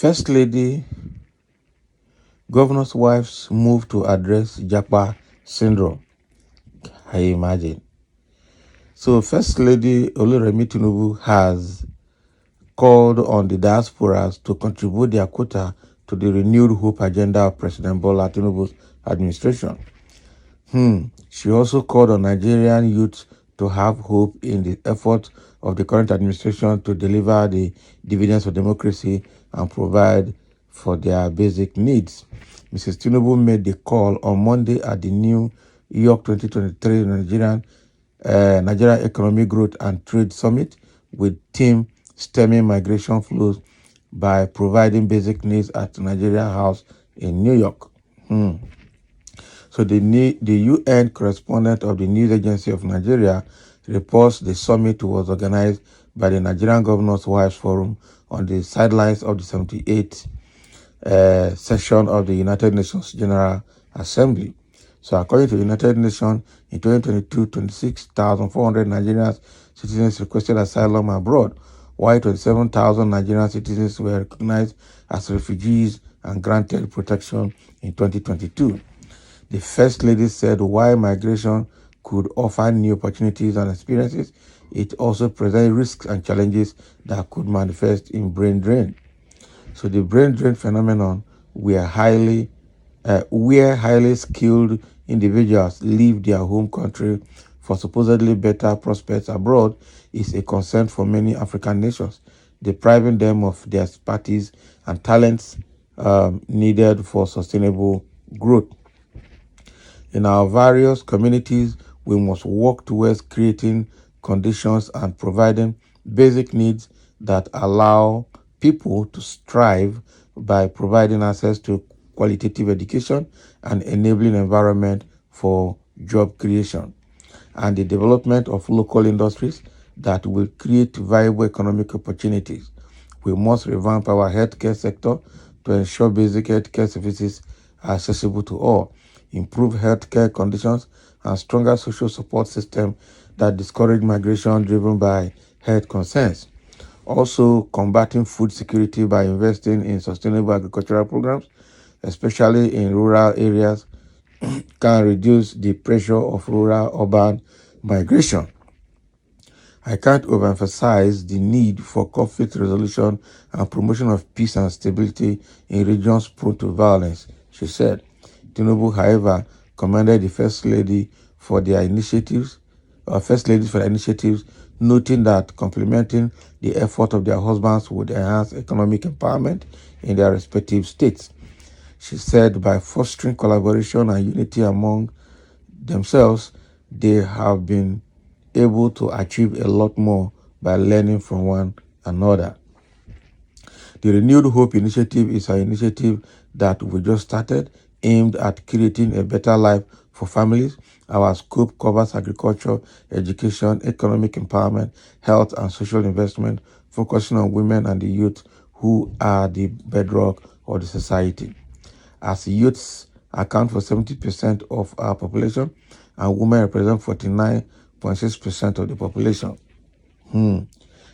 First Lady, governor's wives move to address Japa syndrome. I imagine. So First Lady Oluremi Tinubu has called on the diasporas to contribute their quota to the renewed hope agenda of President Bola Tinubu's administration. She also called on Nigerian youth to have hope in the effort of the current administration to deliver the dividends of democracy and provide for their basic needs. Mrs. Tinubu made the call on Monday at the New York 2023 Nigeria Economic Growth and Trade Summit with theme stemming migration flows by providing basic needs at Nigeria House in New York. So the UN correspondent of the News Agency of Nigeria reports the summit was organized by the Nigerian Governors' Wives Forum on the sidelines of the 78th session of the United Nations General Assembly. So according to the United Nations, in 2022, 26,400 Nigerian citizens requested asylum abroad, while 27,000 Nigerian citizens were recognized as refugees and granted protection in 2022. The First Lady said while migration could offer new opportunities and experiences, it also presents risks and challenges that could manifest in brain drain. So the brain drain phenomenon, where highly skilled individuals leave their home country for supposedly better prospects abroad, is a concern for many African nations, depriving them of their expertise and talents needed for sustainable growth. In our various communities, we must work towards creating conditions and providing basic needs that allow people to strive by providing access to qualitative education and enabling environment for job creation and the development of local industries that will create viable economic opportunities. We must revamp our healthcare sector to ensure basic healthcare services are accessible to all, improve healthcare conditions, and stronger social support system that discourage migration driven by health concerns. Also, combating food security by investing in sustainable agricultural programs, especially in rural areas, can reduce the pressure of rural-urban migration. I can't overemphasize the need for conflict resolution and promotion of peace and stability in regions prone to violence, she said. Tinubu, however, commended the First Lady for their initiatives, noting that complementing the effort of their husbands would enhance economic empowerment in their respective states. She said by fostering collaboration and unity among themselves, they have been able to achieve a lot more by learning from one another. The Renewed Hope Initiative is an initiative that we just started aimed at creating a better life for families. Our scope covers agriculture, education, economic empowerment, health, and social investment, focusing on women and the youth who are the bedrock of the society. As youths account for 70% of our population and women represent 49.6% of the population.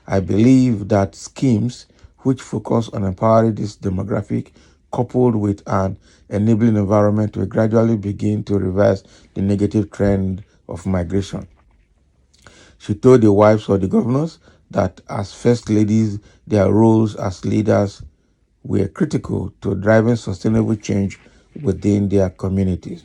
I believe that schemes which focus on empowering this demographic, coupled with an enabling environment, will gradually begin to reverse the negative trend of migration. She told the wives of the governors that as First Ladies, their roles as leaders were critical to driving sustainable change within their communities.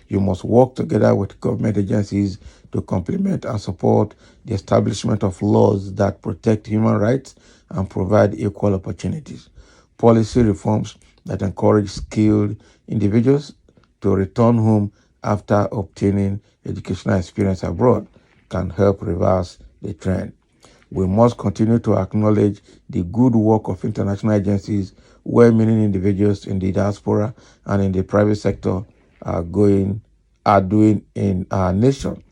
You must work together with government agencies to complement and support the establishment of laws that protect human rights and provide equal opportunities. Policy reforms that encourage skilled individuals to return home after obtaining educational experience abroad can help reverse the trend. We must continue to acknowledge the good work of international agencies, well-meaning individuals in the diaspora and in the private sector are doing in our nation.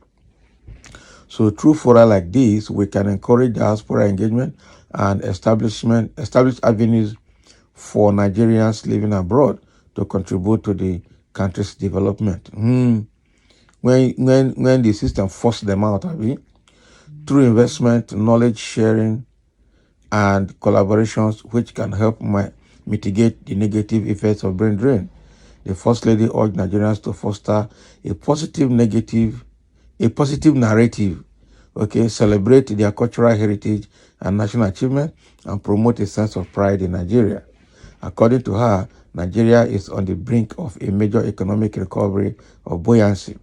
So through fora like this, we can encourage diaspora engagement and establish avenues for Nigerians living abroad to contribute to the country's development. When the system forces them out, through investment, knowledge sharing, and collaborations which can help mitigate the negative effects of brain drain. The First Lady urged Nigerians to foster a positive narrative, celebrate their cultural heritage and national achievement, and promote a sense of pride in Nigeria. According to her, Nigeria is on the brink of a major economic recovery of buoyancy.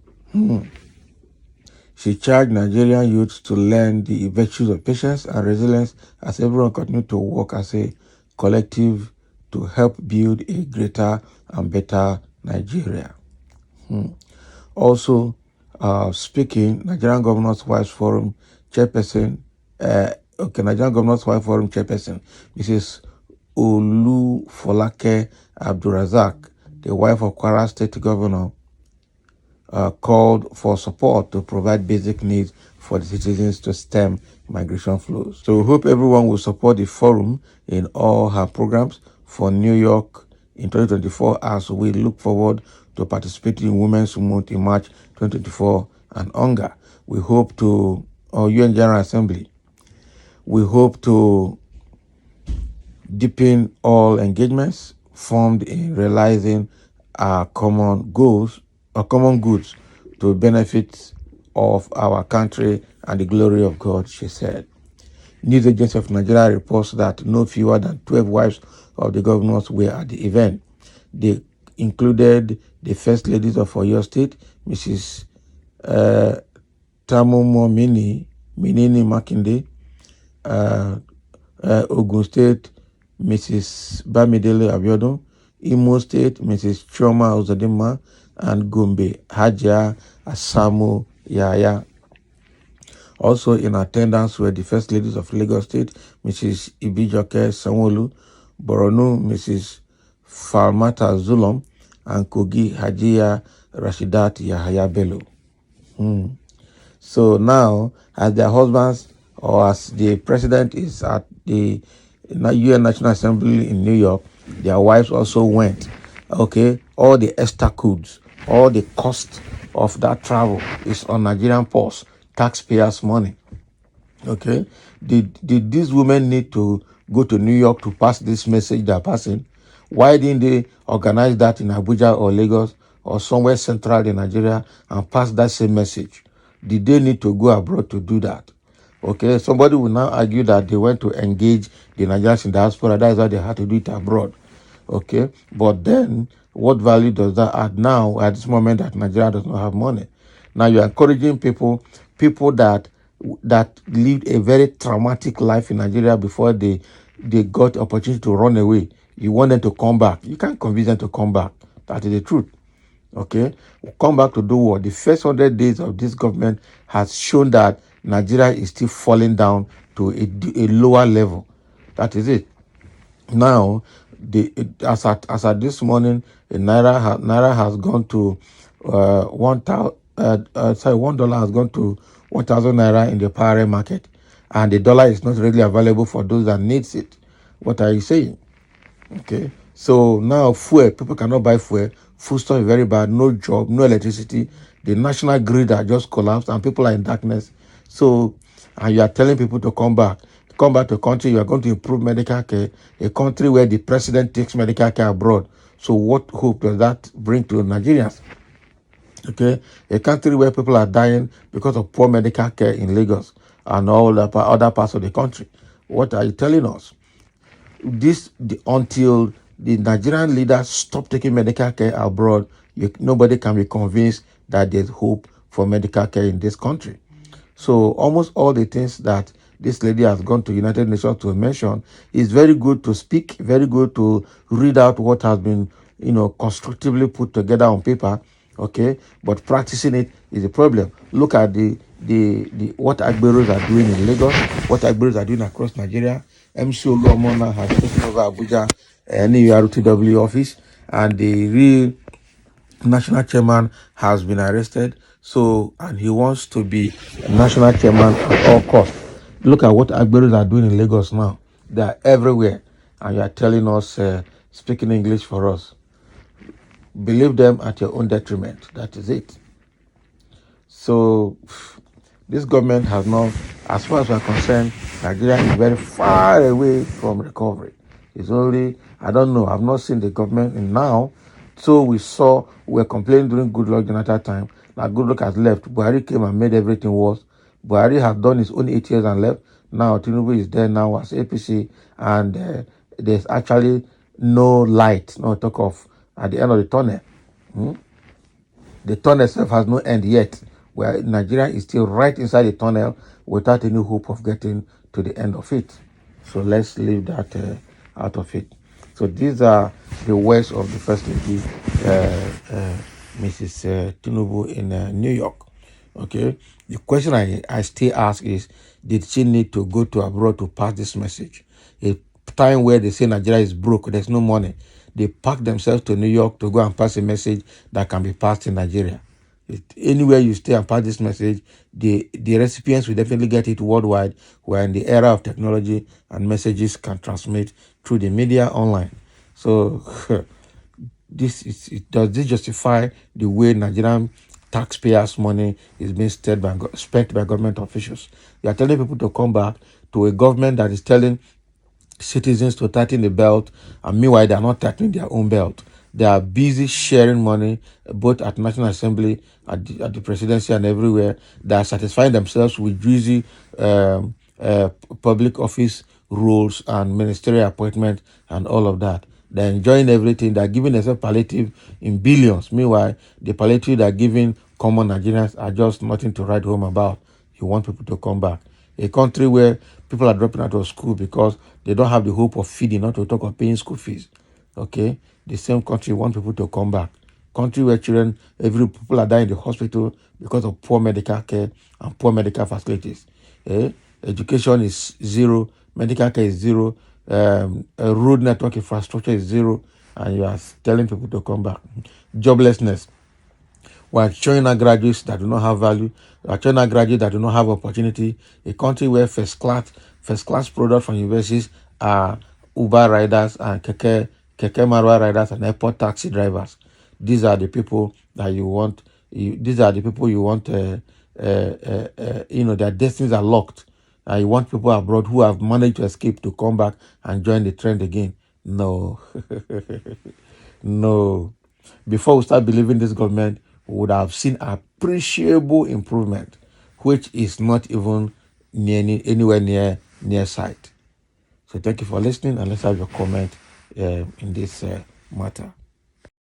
She charged Nigerian youths to learn the virtues of patience and resilience as everyone continues to work as a collective to help build a greater and better Nigeria. Also, speaking, Nigerian Governors Wives Forum chairperson, Nigerian Governors Wives Forum chairperson, Mrs. Olufolake Abdulrazak, the wife of Kwara State Governor, called for support to provide basic needs for the citizens to stem migration flows. So we hope everyone will support the forum in all her programs for New York in 2024 as we look forward to participating in Women's Month in March 2024 and UNGA. We hope to, or UN General Assembly, we hope to deepen all engagements formed in realizing our common goals or common goods to benefit of our country and the glory of God, she said. News Agency of Nigeria reports that no fewer than 12 wives of the governors were at the event. They included the First Ladies of Oyo State, Mrs. Tamumo Minini Makinde, Ogun State, Mrs. Bamidele Abiodun, Imo State, Mrs. Chioma Uzodinma, and Gombe, Hajia Asamu Yaya. Also in attendance were the First Ladies of Lagos State, Mrs. Ibijoke Sanwo-Olu, Borno, Mrs. Falmata Zulum, and Kogi, Hajia Rashidat Yahaya Bello. So now, as their husbands or as the president is at the UN National Assembly in New York, their wives also went. All the extra codes, all the cost of that travel is on Nigerian purse, taxpayers' money. Did these women need to go to New York to pass this message they're passing? Why didn't they organize that in Abuja or Lagos or somewhere central in Nigeria and pass that same message? Did they need to go abroad to do that? Somebody will now argue that they went to engage the Nigerians in diaspora. That is why they had to do it abroad. But then what value does that add now at this moment that Nigeria does not have money? Now you're encouraging people that lived a very traumatic life in Nigeria before they got the opportunity to run away. You want them to come back. You can't convince them to come back. That is the truth. Come back to do what? The first 100 days of this government has shown that Nigeria is still falling down to a lower level. That is it. Now, as at this morning, the naira has gone to $1 has gone to 1,000 naira in the parallel market, and the dollar is not readily available for those that needs it. What are you saying? So now people cannot buy fuel. Food stuff is very bad. No job, no electricity. The national grid are just collapsed, and people are in darkness. So, and you are telling people to come back to a country you are going to improve medical care, a country where the president takes medical care abroad. So, what hope does that bring to Nigerians? A country where people are dying because of poor medical care in Lagos and all the other parts of the country. What are you telling us? Until the Nigerian leaders stop taking medical care abroad, nobody can be convinced that there's hope for medical care in this country. So almost all the things that this lady has gone to United Nations to mention is very good to speak, very good to read out what has been, constructively put together on paper. But practicing it is a problem. Look at the what Agberos are doing in Lagos, what Agberos are doing across Nigeria. MC Olomona has taken over Abuja NURTW office, and the real national chairman has been arrested. So, and he wants to be a national chairman at all costs. Look at what Agberos are doing in Lagos now. They are everywhere, and you are telling us, speaking English for us. Believe them at your own detriment. That is it. So, this government has not, as far as we are concerned, Nigeria is very far away from recovery. It's only, I don't know, I've not seen the government. And now, so we were complaining during Goodluck Jonathan time that Goodluck has left. Buhari came and made everything worse. Buhari has done his own 8 years and left. Now Tinubu is there now as APC, and there's actually no light, no talk of at the end of the tunnel. The tunnel itself has no end yet, where Nigeria is still right inside the tunnel without any hope of getting to the end of it. So let's leave that out of it. So these are the words of the First Lady, Mrs. Tinubu in New York. Okay. The question I still ask is, did she need to go to abroad to pass this message? A time where they say Nigeria is broke, there's no money. They pack themselves to New York to go and pass a message that can be passed in Nigeria. Anywhere you stay and pass this message, the recipients will definitely get it worldwide. We're in the era of technology and messages can transmit through the media online. So does this justify the way Nigerian taxpayers' money is being spent by government officials? You are telling people to come back to a government that is telling citizens to tighten the belt, and meanwhile they are not tightening their own belt. They are busy sharing money both at National Assembly, at the presidency, and everywhere. They are satisfying themselves with greasy public office roles and ministerial appointment and all of that. They're enjoying everything. They're giving themselves palliative in billions. Meanwhile, the palliative they're giving common Nigerians are just nothing to write home about. You want people to come back. A country where people are dropping out of school because they don't have the hope of feeding, not to talk of paying school fees. Okay? The same country want people to come back. Country where people are dying in the hospital because of poor medical care and poor medical facilities. Education is zero, medical care is zero, road network infrastructure is zero, and you are telling people to come back. Joblessness. We're showing our graduates that do not have value. We're showing our graduates that do not have opportunity. A country where first class products from universities are Uber riders and Keke Marwa riders and airport taxi drivers. These are the people that you want. These are the people you want. Their destinies are locked. You want people abroad who have managed to escape to come back and join the trend again. No. No. Before we start believing this government, we would have seen appreciable improvement, which is not even anywhere near sight. So thank you for listening, and let's have your comment in this matter.